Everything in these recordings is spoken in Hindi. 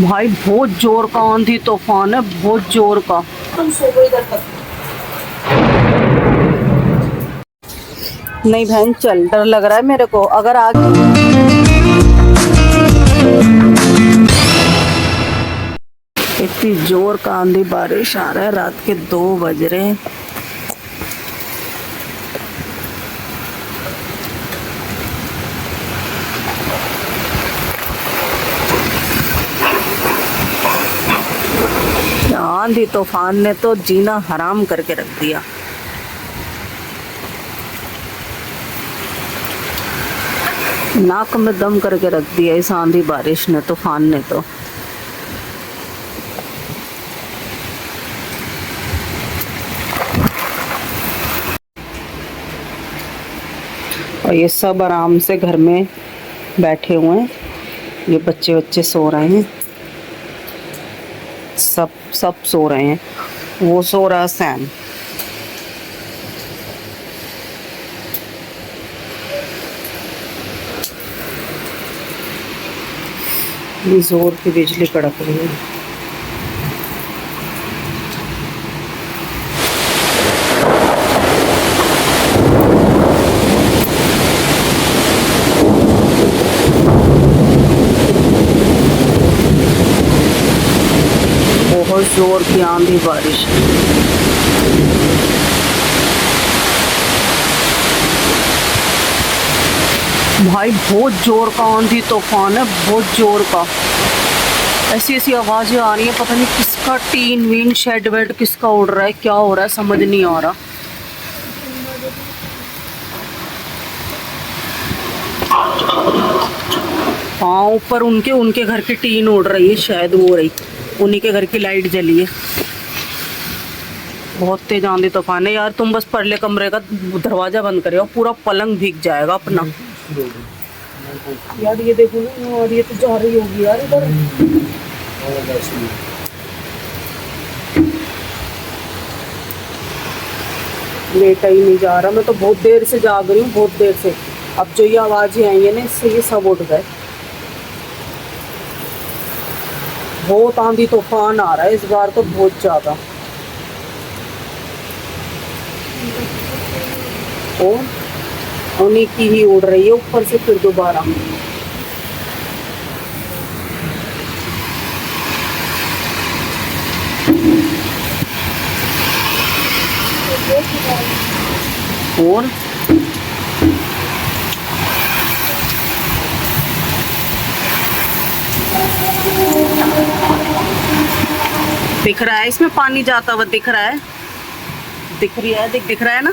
भाई बहुत जोर का आंधी तूफान है, बहुत जोर का। तुम सो गए इधर तक? नहीं बहन चल, डर लग रहा है मेरे को। अगर आगे इतनी जोर का आंधी बारिश आ रहा है, रात के 2 बज रहे हैं। आंधी तूफान ने तो जीना हराम करके रख दिया। नाक में दम करके रख दिया इस आंधी बारिश ने, तूफान ने तो। और ये सब आराम से घर में बैठे हुए हैं। ये बच्चे सो रहे हैं, सब सो रहे हैं। वो सो रहा सैम। जोर की बिजली कड़क रही है। बहुत जोर की आंधी बारिश। भाई बहुत जोर का आंधी तूफान है, बहुत जोर का। ऐसी ऐसी आवाजें आ रही है, पता नहीं किसका टीन वीन शेड वेड किसका उड़ रहा है, क्या हो रहा है समझ नहीं आ रहा। हाँ ऊपर उनके घर की टीन उड़ रही है, शायद वो रही, उन्हीं के घर की लाइट जली है। बहुत तेज आंधी तूफान है यार। तुम बस परले कमरे का दरवाजा बंद करे, पूरा पलंग भीग जाएगा अपना। यार ये देखो ना, और ये तो जा रही होगी यार इधर। लेटा ही नहीं जा रहा, मैं तो बहुत देर से जाग रही हूँ, बहुत देर से। अब जो ये आवाजें आई है ना, इससे ये सब उठ गए। बहुत आंधी तूफान आ रहा है इस बार तो, बहुत ज्यादा। और उन्हीं की ही उड़ रही है ऊपर से फिर दोबारा। और दिख रहा है इसमें पानी जाता हुआ, दिख रहा है, दिख रहा है ना।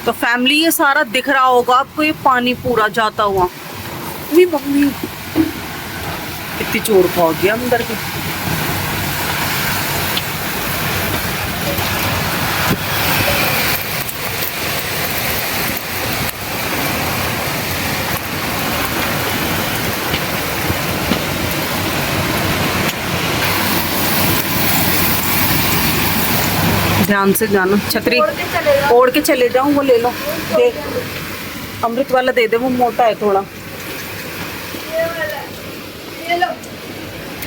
तो फैमिली ये सारा दिख रहा होगा आपको, ये पानी पूरा जाता हुआ। मम्मी इतनी चोर पा गया अंदर के। ध्यान से जाना, छतरी ओढ़ के चले जाऊं। वो ले लो, दे अमृत वाला दे दे, वो मोटा है थोड़ा।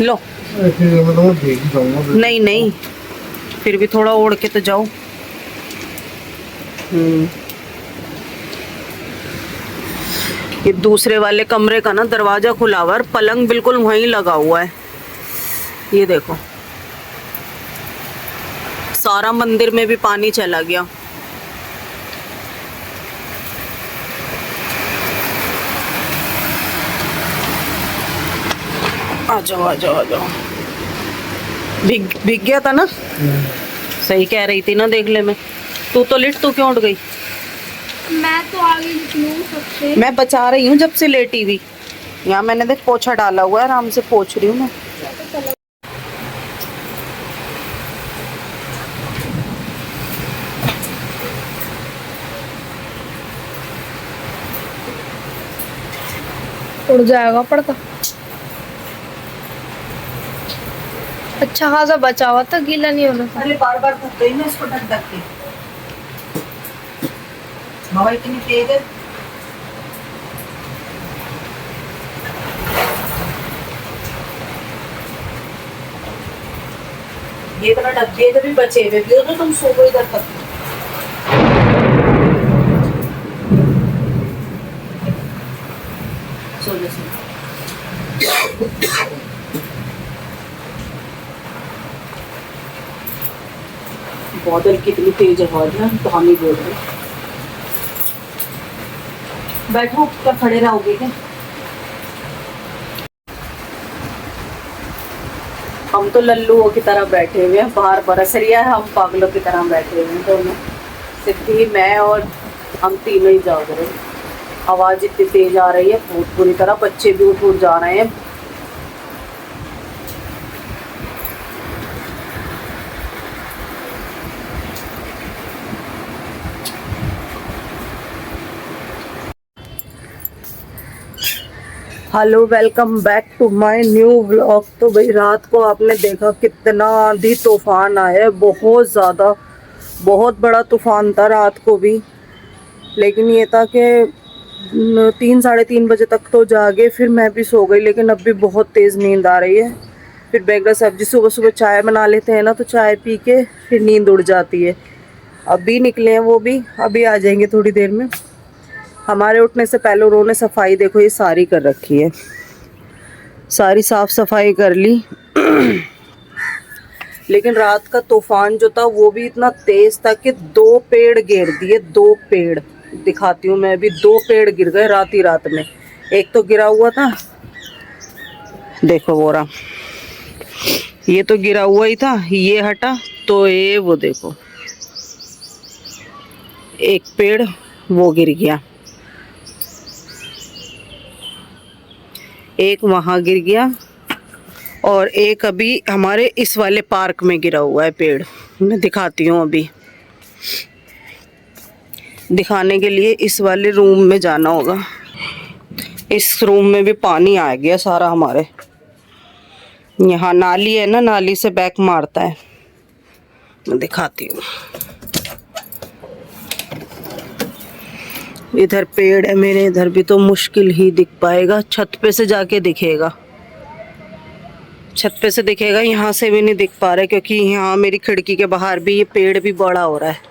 लो नहीं नहीं, फिर भी थोड़ा ओढ़ के तो जाओ। ये दूसरे वाले कमरे का ना दरवाजा खुला हुआ है, पलंग बिल्कुल वहीं लगा हुआ है। ये देखो, सारा मंदिर में भी पानी चला गया। आ जाओ आ जाओ आ जाओ। भीग गया था ना? सही कह रही थी ना, देख ले। मैं तू तो लेट, तू क्यों उठ गई? मैं तो आगे निकलूं सबसे। मैं बचा रही हूँ जब से लेटी हुई। यहाँ मैंने देख पोछा डाला हुआ है, आराम से पोछ रही हूँ मैं। उड़ जाएगा पड़ता। अच्छा खासा बचा हुआ था, गीला नहीं होना था। अरे बार बार थक गई मैं इसको ढक ढक के। हवा इतनी तेज है। ये इतना डब्बे जब भी बचे हुए भी हो तो तुम सो इधर तक। सो जैसे बादल कितनी तेज आवाज है तो हम ही बोल रहे हैं। बैठो, क्या खड़े रहोगे क्या? हम तो लल्लुओं की तरह बैठे हुए हैं, बाहर बरस रही है, हम पागलों की तरह बैठे हुए हैं दोनों, सिद्धि मैं और हम तीनों ही जाग रहे हैं। आवाज इतनी तेज आ रही है बहुत बुरी तरह, बच्चे भी उठ उठ जा रहे हैं। Hello, welcome back to my new vlog. तो भाई रात को आपने देखा कितना आंधी तूफान आया है, बहुत ज़्यादा, बहुत बड़ा तूफान था रात को भी। लेकिन ये था कि 3 साढ़े 3 बजे तक तो जागे, फिर मैं भी सो गई। लेकिन अब भी बहुत तेज़ नींद आ रही है। फिर बैगरा सब्जी सुबह सुबह चाय बना लेते हैं ना, तो चाय पी के फिर नींद उड़ जाती है। अभी निकले हैं वो भी, अभी आ जाएंगे थोड़ी देर में। हमारे उठने से पहले उन्होंने सफाई देखो ये सारी कर रखी है, सारी साफ सफाई कर ली। लेकिन रात का तूफान जो था वो भी इतना तेज था कि 2 पेड़ गिर दिए। 2 पेड़ दिखाती हूँ मैं अभी, 2 पेड़ गिर गए रात ही रात में। एक तो गिरा हुआ था, देखो वो रहा, ये तो गिरा हुआ ही था, ये हटा तो ये वो देखो एक पेड़ वो गिर गया, एक वहाँ गिर गया, और एक अभी हमारे इस वाले पार्क में गिरा हुआ है पेड़। मैं दिखाती हूँ, अभी दिखाने के लिए इस वाले रूम में जाना होगा। इस रूम में भी पानी आ गया सारा हमारे। यहाँ नाली है ना, नाली से बैक मारता है। मैं दिखाती हूँ, इधर पेड़ है मेरे, इधर भी तो मुश्किल ही दिख पाएगा, छत पे से जाके दिखेगा, छत पे से दिखेगा, यहाँ से भी नहीं दिख पा रहा है क्योंकि यहाँ मेरी खिड़की के बाहर भी ये पेड़ भी बड़ा हो रहा है।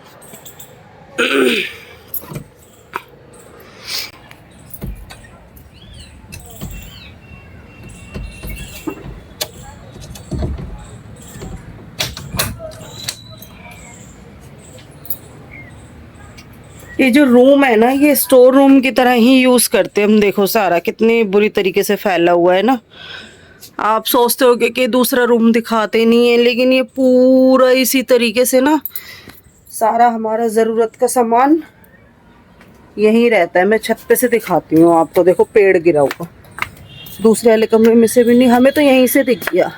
ये जो रूम है ना, ये स्टोर रूम की तरह ही यूज करते हैं हम। देखो सारा कितनी बुरी तरीके से फैला हुआ है ना। आप सोचते होगे कि दूसरा रूम दिखाते नहीं है, लेकिन ये पूरा इसी तरीके से ना सारा हमारा ज़रूरत का सामान यहीं रहता है। मैं छत पे से दिखाती हूँ आपको, देखो पेड़ गिरा हुआ, दूसरे वाले कमरे में से भी नहीं, हमें तो यहीं से दिख गया।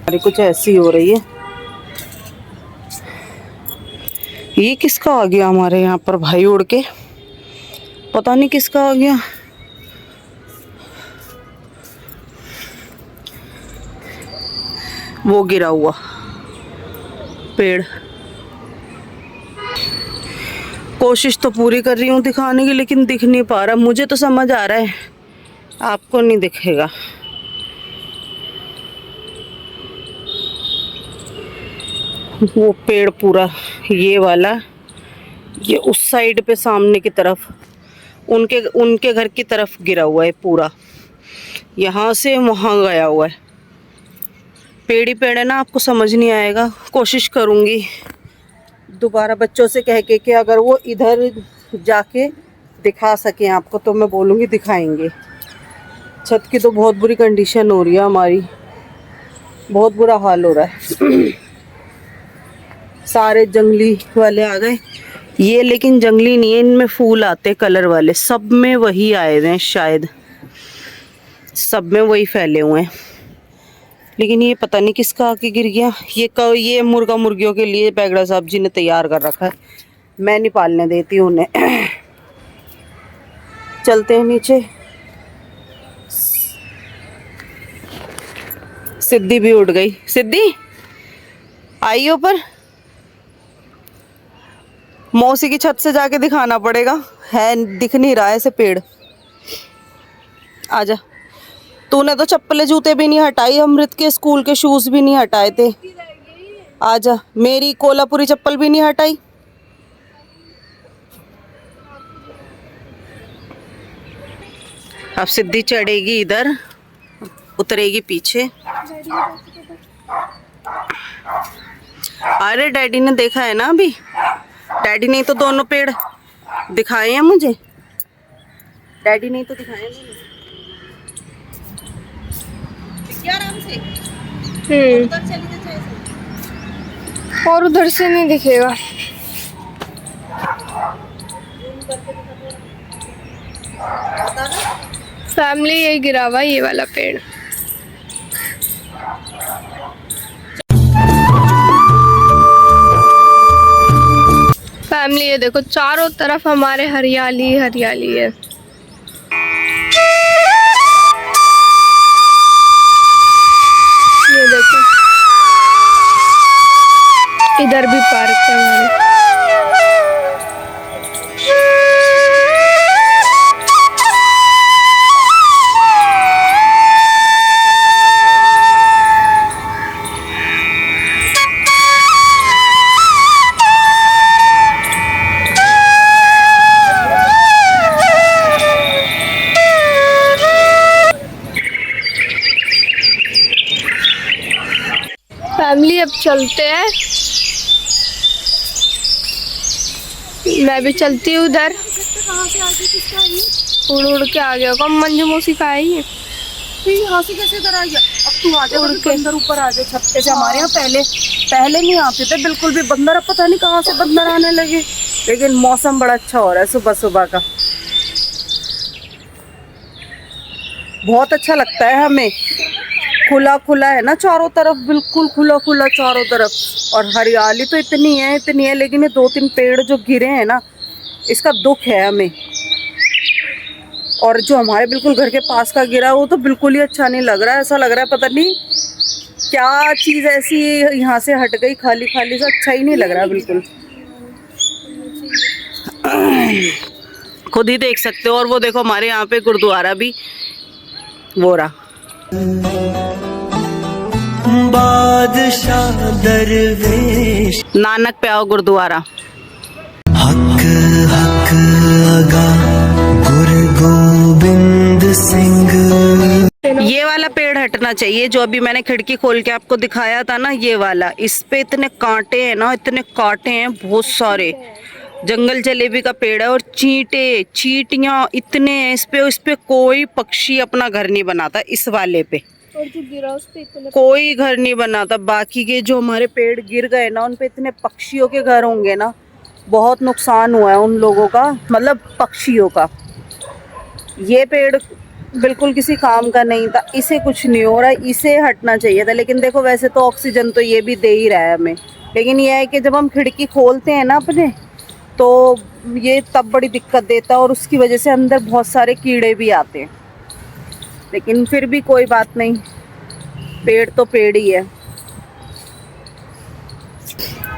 अरे कुछ ऐसी हो रही है। ये किसका आ गया हमारे यहाँ पर भाई उड़ के, पता नहीं किसका आ गया। वो गिरा हुआ पेड़। कोशिश तो पूरी कर रही हूँ दिखाने की, लेकिन दिख नहीं पा रहा। मुझे तो समझ आ रहा है, आपको नहीं दिखेगा। वो पेड़ पूरा ये वाला, ये उस साइड पे सामने की तरफ उनके घर की तरफ गिरा हुआ है पूरा, यहाँ से वहाँ गया हुआ है। पेड़ ही पेड़ है ना, आपको समझ नहीं आएगा। कोशिश करूँगी दोबारा बच्चों से कह के कि अगर वो इधर जाके दिखा सकें आपको, तो मैं बोलूँगी दिखाएंगे। छत की तो बहुत बुरी कंडीशन हो रही है हमारी, बहुत बुरा हाल हो रहा है। सारे जंगली वाले आ गए ये, लेकिन जंगली नहीं है, इनमें फूल आते कलर वाले, सब में वही आए हुए हैं शायद, सब में वही फैले हुए हैं। लेकिन ये पता नहीं किसका आके गिर गया। ये मुर्गा मुर्गियों के लिए बैगड़ा साहब जी ने तैयार कर रखा है, मैं नहीं पालने देती उन्हें। चलते हैं नीचे। सिद्धि भी उठ गई। सिद्धि आई ऊपर, मौसी की छत से जाके दिखाना पड़ेगा, है दिख नहीं रहा है ऐसे पेड़। आजा, तूने तो चप्पलें जूते भी नहीं हटाई, अमृत के स्कूल के शूज भी नहीं हटाए थे। आजा, मेरी कोल्हापुरी चप्पल भी नहीं हटाई। अब सिद्धि चढ़ेगी इधर, उतरेगी पीछे। अरे डैडी ने देखा है ना अभी, डैडी ने तो दोनों पेड़ दिखाए हैं मुझे, डैडी ने तो दिखाए हैं आराम से। उधर चली जा चाहे और उधर से नहीं दिखेगा। फैमिली यही गिरा हुआ ये वाला पेड़। फैमिली ये देखो, चारों तरफ हमारे हरियाली हरियाली है। ये देखो, इधर भी पार्क है हमारे। फैमिली अब चलते हैं, मैं भी चलती हूँ उधर। उड़ उड़ के आ गया कम, मंजू मौसी का आई है। यहाँ से कैसे इधर आ गया? अब तू आ जा, उड़ के अंदर ऊपर आ जा छत पे से। हमारे यहाँ पहले पहले नहीं आते थे बिल्कुल भी बंदर, अब पता नहीं कहाँ से बंदर आने लगे। लेकिन मौसम बड़ा अच्छा हो रहा है सुबह सुबह का, बहुत अच्छा लगता है हमें। खुला खुला है ना चारों तरफ, बिल्कुल खुला खुला चारों तरफ, और हरियाली तो इतनी है, लेकिन ये 2-3 पेड़ जो गिरे हैं ना, इसका दुख है हमें। और जो हमारे बिल्कुल घर के पास का गिरा वो तो बिल्कुल ही अच्छा नहीं लग रहा है। ऐसा लग रहा है पता नहीं क्या चीज़ ऐसी यहाँ से हट गई, खाली खाली सा, अच्छा ही नहीं लग रहा बिल्कुल। खुद ही देख सकते हो। और वो देखो हमारे यहाँ पे गुरुद्वारा भी वो रहा, बादशाह दरवेश नानक पे आओ गुरुद्वारा। हक हक अगा गुरु गोबिंद सिंह। ये वाला पेड़ हटना चाहिए जो अभी मैंने खिड़की खोल के आपको दिखाया था ना, ये वाला। इस पे इतने कांटे हैं ना, इतने कांटे हैं बहुत सारे। जंगल जलेबी का पेड़ है और चींटियां इतने हैं इस पे कोई पक्षी अपना घर नहीं बनाता। इस वाले पे और जो गिरा उस पे इतने कोई घर नहीं बनाता। बाकी के जो हमारे पेड़ गिर गए ना, उन पे इतने पक्षियों के घर होंगे ना, बहुत नुकसान हुआ है उन लोगों का, मतलब पक्षियों का। ये पेड़ बिल्कुल किसी काम का नहीं था, इसे कुछ नहीं हो रहा, इसे हटना चाहिए था। लेकिन देखो वैसे तो ऑक्सीजन तो ये भी दे ही रहा है हमें, लेकिन यह है कि जब हम खिड़की खोलते हैं ना अपने, तो ये तब बड़ी दिक्कत देता है, और उसकी वजह से अंदर बहुत सारे कीड़े भी आते हैं। लेकिन फिर भी कोई बात नहीं, पेड़ तो पेड़ ही है।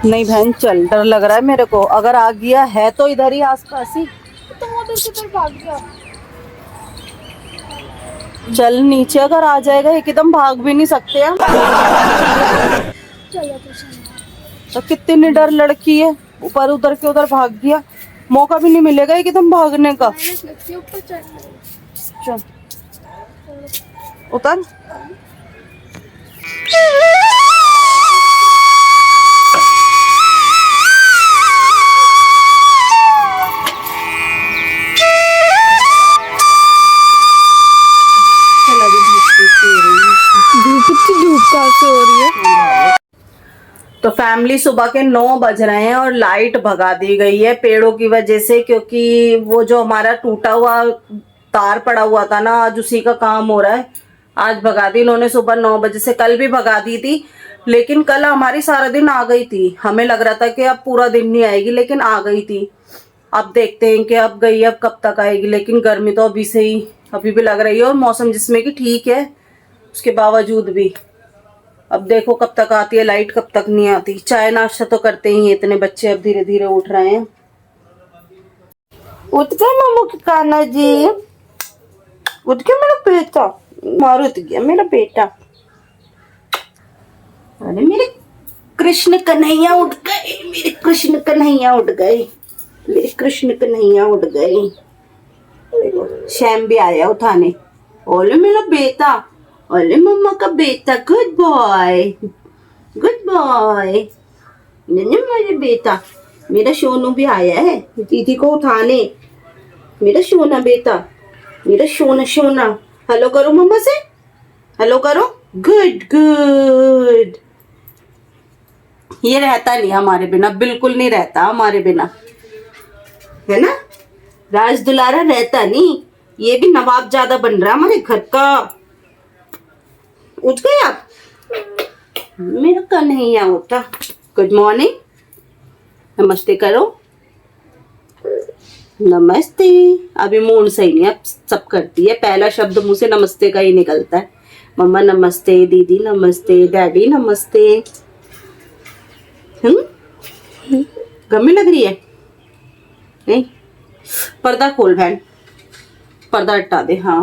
नहीं बहन चल, डर लग रहा है मेरे को। अगर आ गया है तो इधर ही आसपास ही, तो वो उधर की तरफ भाग गया। चल नीचे अगर आ जाएगा एकदम भाग भी नहीं सकते हैं। चलो तो कितनी निडर लड़की है, ऊपर उधर के उधर भाग गया, मौका भी नहीं मिलेगा एकदम भागने का। ऊपर चल उतर। धूप कहाँ से हो रही है? तो फैमिली सुबह के 9 बज रहे हैं और लाइट भगा दी गई है पेड़ों की वजह से, क्योंकि वो जो हमारा टूटा हुआ तार पड़ा हुआ था ना, आज उसी का काम हो रहा है। आज भगा दी इन्होंने सुबह 9 बजे से, कल भी भगा दी थी, लेकिन कल हमारी सारा दिन आ गई थी। हमें लग रहा था कि अब पूरा दिन नहीं आएगी, लेकिन आ गई थी। अब देखते हैं कि अब गई, अब कब तक आएगी। लेकिन गर्मी तो अभी से ही अभी भी लग रही है, और मौसम जिसमें कि ठीक है उसके बावजूद भी अब देखो कब तक आती है लाइट, कब तक नहीं आती। चाय नाश्ता तो करते ही हैं, इतने बच्चे अब धीरे धीरे उठ रहे हैं। उठ गए मामू के कान्हा जी, उठ गया मेरा बेटा, मारू उठ गया मेरा बेटा। अरे मेरे कृष्ण कन्हैया उठ गए, मेरे कृष्ण कन्हैया उठ गए, मेरे कृष्ण कन्हैया उठ गए। शैम भी आया उठाने। ओले मेरा बेटा, ओले मम्मा का बेटा, गुड बॉय, गुड बॉय। नहीं मेरे बेटा, मेरा सोनू भी आया है दीदी को उठाने। मेरा सोना बेटा, मेरा सोना सोना। हेलो करो मम्मा से, हेलो करो। Good good. ये रहता नहीं हमारे बिना, बिल्कुल नहीं रहता हमारे बिना, है ना। राज दुलारा रहता नहीं, ये भी नवाब ज्यादा बन रहा है हमारे घर का। उठ गए आप, मेरा कन्हैया उठा। गुड मॉर्निंग, नमस्ते करो, नमस्ते। अभी मूड सही नहीं, अब सब करती है, पहला शब्द मुंह से नमस्ते का ही निकलता है। मम्मा नमस्ते, दीदी नमस्ते, डैडी नमस्ते। गमी लग रही है नहीं, पर्दा खोल बहन, पर्दा हटा दे। हाँ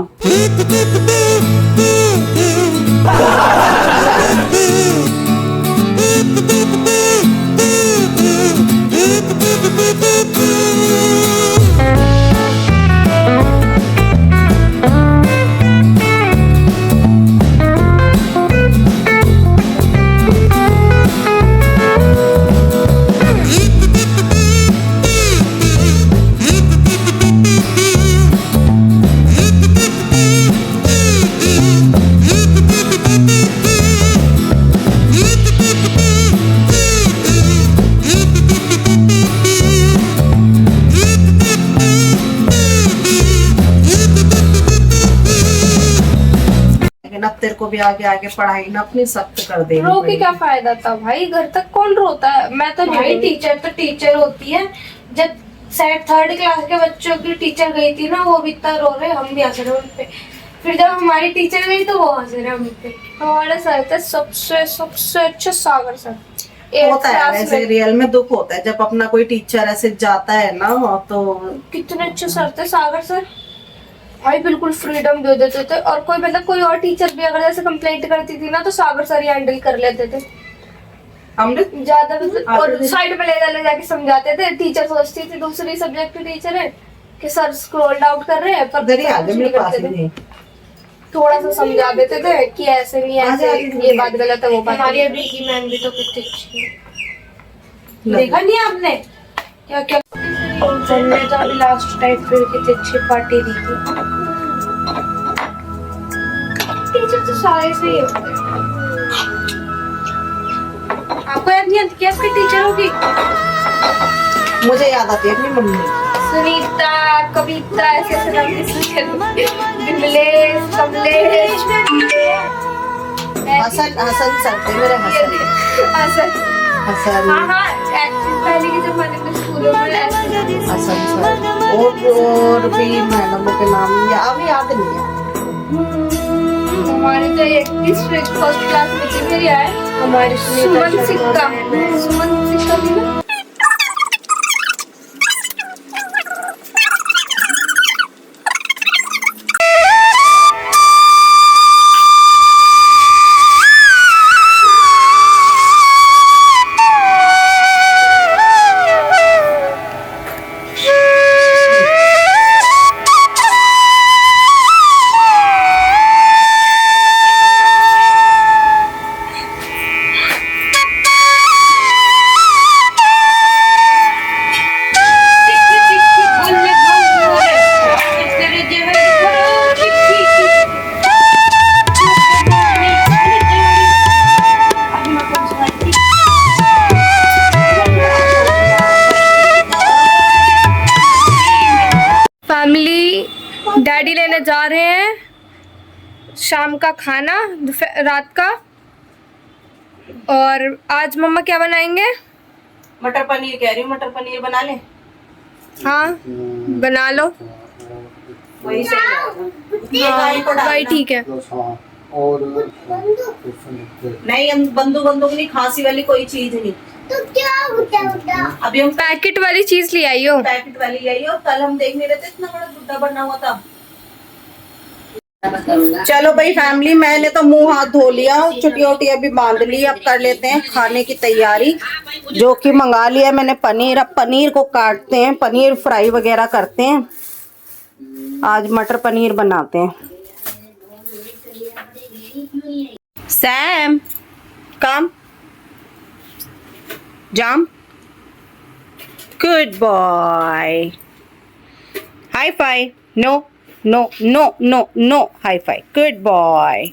अब तेरे को भी आगे आगे पढ़ाई ना अपनी सख्त कर दे। रो के क्या फायदा था भाई, घर तक कौन रोता है। मैं तो भाई टीचर तो टीचर होती है। जब शायद 3rd क्लास के बच्चों की टीचर गई थी ना, वो भी इतना रो रहे, हम भी हंस रहे उन पे। फिर जब हमारी टीचर गई तो वो हंस रहे हम पे। हमारे सर थे सबसे सबसे अच्छे सागर सर। होता है ऐसे, रियल में दुख होता है जब अपना कोई टीचर ऐसे जाता है ना। तो कितने अच्छे सर थे सागर सर भाई, बिल्कुल फ्रीडम दे देते थे। और कोई मतलब कोई और टीचर भी अगर जैसे कंप्लेंट करती थी ना, तो सागर सर ही हैंडल कर लेते थे। हमने ज्यादा मतलब और साइड में ले जाके समझाते थे। टीचर सोचती थी दूसरी सब्जेक्ट की टीचर है कि सर स्क्रॉल आउट कर रहे हैं, पर मेरे पास ही थोड़ा सा समझा देते थे कि ऐसे नहीं, ऐसे ये बात गलत है, वो बात। हमारी अभी की मैम भी तो कितनी अच्छी है, देखा नहीं आपने क्या क्या। हमने तो अभी लास्ट टाइम पे कितनी अच्छी पार्टी दी थी। टीचर तो सारे से ही होते हैं। आपको याद नहीं आती क्या आपकी टीचर होगी? मुझे याद आती है अपनी मम्मी, सुनीता, कविता, ऐसे ऐसे नाम के टीचर। विमलेश, कमलेश, हसन, हसन सर थे मेरे, हसन हसन। हसन। हाँ हाँ, पहले के जमाने में स्कूलों में हसन सर। और भी मैडमों के नाम अभी याद नहीं है। हमारी तो एक 1st क्लास में थी मेरी आए, हमारी सुमन सिक्का, सुमन सिक्का थी ना। डैडी लेने जा रहे हैं शाम का खाना, रात का। और आज मम्मा क्या बनाएंगे? मटर पनीर कह रही हूँ, मटर पनीर बना ले। हाँ बना लो, वही सही रहेगा। हाँ, वही ठीक है। और नहीं, हम बंदूक नहीं, खांसी वाली कोई चीज नहीं। तो क्या होता अभी हम पैकेट वाली चीज ले आई हो। पैकेट वाली आई और कल हम देख नहीं रहे थे इतना बड़ा गुड्डा बना हुआ था। चलो भाई फैमिली, मैंने तो मुंह हाथ धो लिया, चुटिया उटिया भी बांध ली। अब कर लेते हैं खाने की तैयारी, जो कि मंगा लिया मैंने पनीर। अब पनीर को काटते हैं, पनीर फ्राई वगैरह करते हैं। आज मटर पनीर बनाते हैं। Sam come jump, good boy, high five, no no no no no, high five, good boy.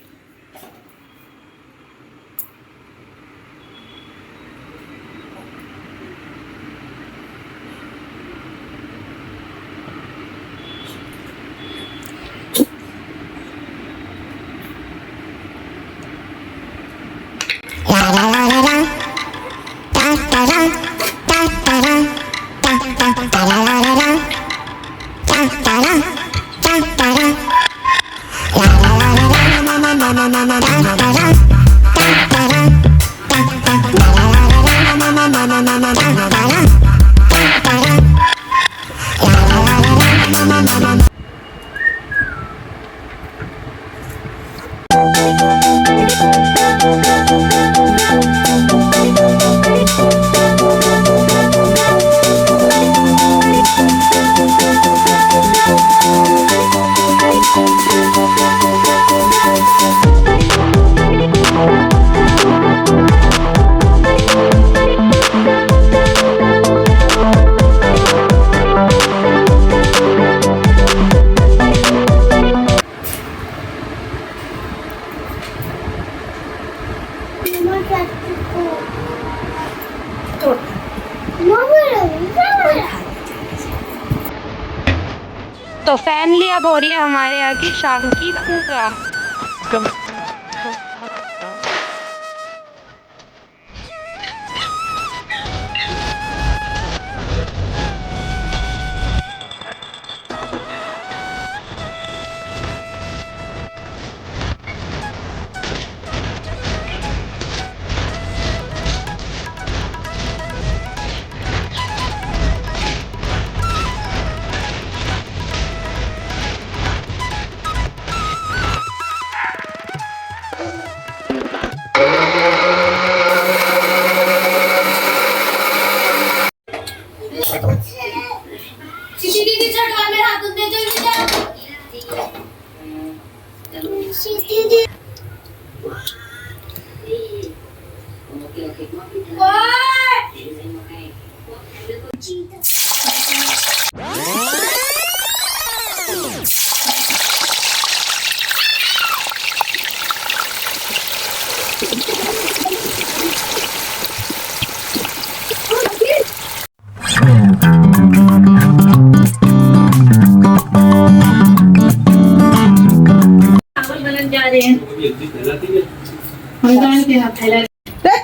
तो फैमिली अब हो रही है हमारे यहाँ की शाम की पूजा।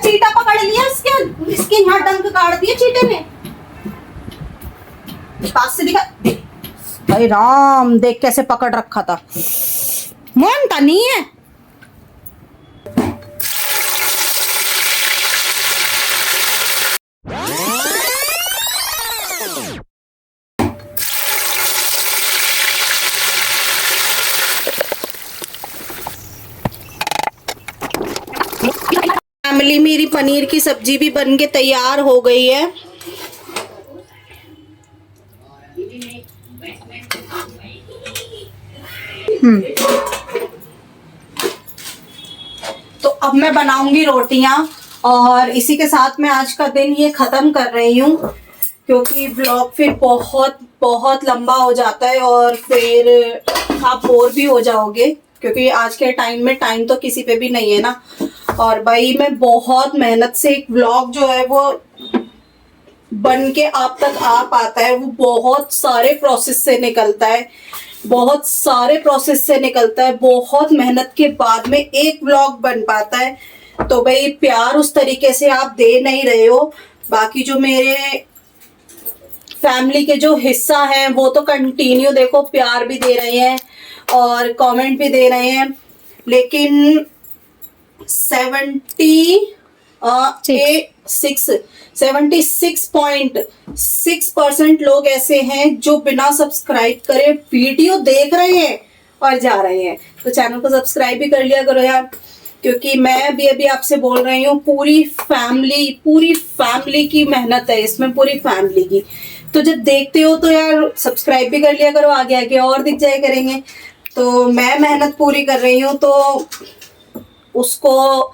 चीटा पकड़ लिया, इसके यहाँ डंक काट दिया चीटे ने। पास से दिखा भाई, राम देख कैसे पकड़ रखा था, मानता नहीं है। फैमिली, मेरी पनीर की सब्जी भी बन के तैयार हो गई है। तो अब मैं बनाऊंगी रोटियां, और इसी के साथ मैं आज का दिन ये खत्म कर रही हूँ, क्योंकि ब्लॉग फिर बहुत बहुत लंबा हो जाता है और फिर आप बोर भी हो जाओगे, क्योंकि आज के टाइम में टाइम तो किसी पे भी नहीं है ना। और भाई मैं बहुत मेहनत से एक व्लॉग जो है वो बन के आप तक आ पाता है, वो बहुत सारे प्रोसेस से निकलता है, बहुत सारे प्रोसेस से निकलता है, बहुत मेहनत के बाद में एक व्लॉग बन पाता है। तो भाई प्यार उस तरीके से आप दे नहीं रहे हो। बाकी जो मेरे फैमिली के जो हिस्सा है वो तो कंटिन्यू देखो प्यार भी दे रहे हैं और कमेंट भी दे रहे हैं। लेकिन 76.6% लोग ऐसे हैं जो बिना सब्सक्राइब करे वीडियो देख रहे हैं और जा रहे हैं। तो चैनल को सब्सक्राइब भी कर लिया करो यार, क्योंकि मैं भी अभी आपसे बोल रही हूँ, पूरी फैमिली की मेहनत है इसमें, पूरी फैमिली की। तो जब देखते हो तो यार सब्सक्राइब भी कर लिया करो, आगे आगे और दिख जाए करेंगे। तो मैं मेहनत पूरी कर रही हूँ तो उसको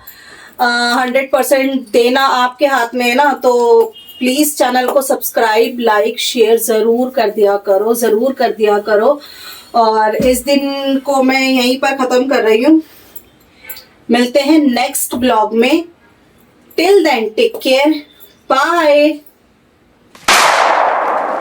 100% देना आपके हाथ में है ना। तो प्लीज चैनल को सब्सक्राइब, लाइक, शेयर जरूर कर दिया करो। और इस दिन को मैं यहीं पर खत्म कर रही हूँ। मिलते हैं नेक्स्ट ब्लॉग में। Till then take care, bye.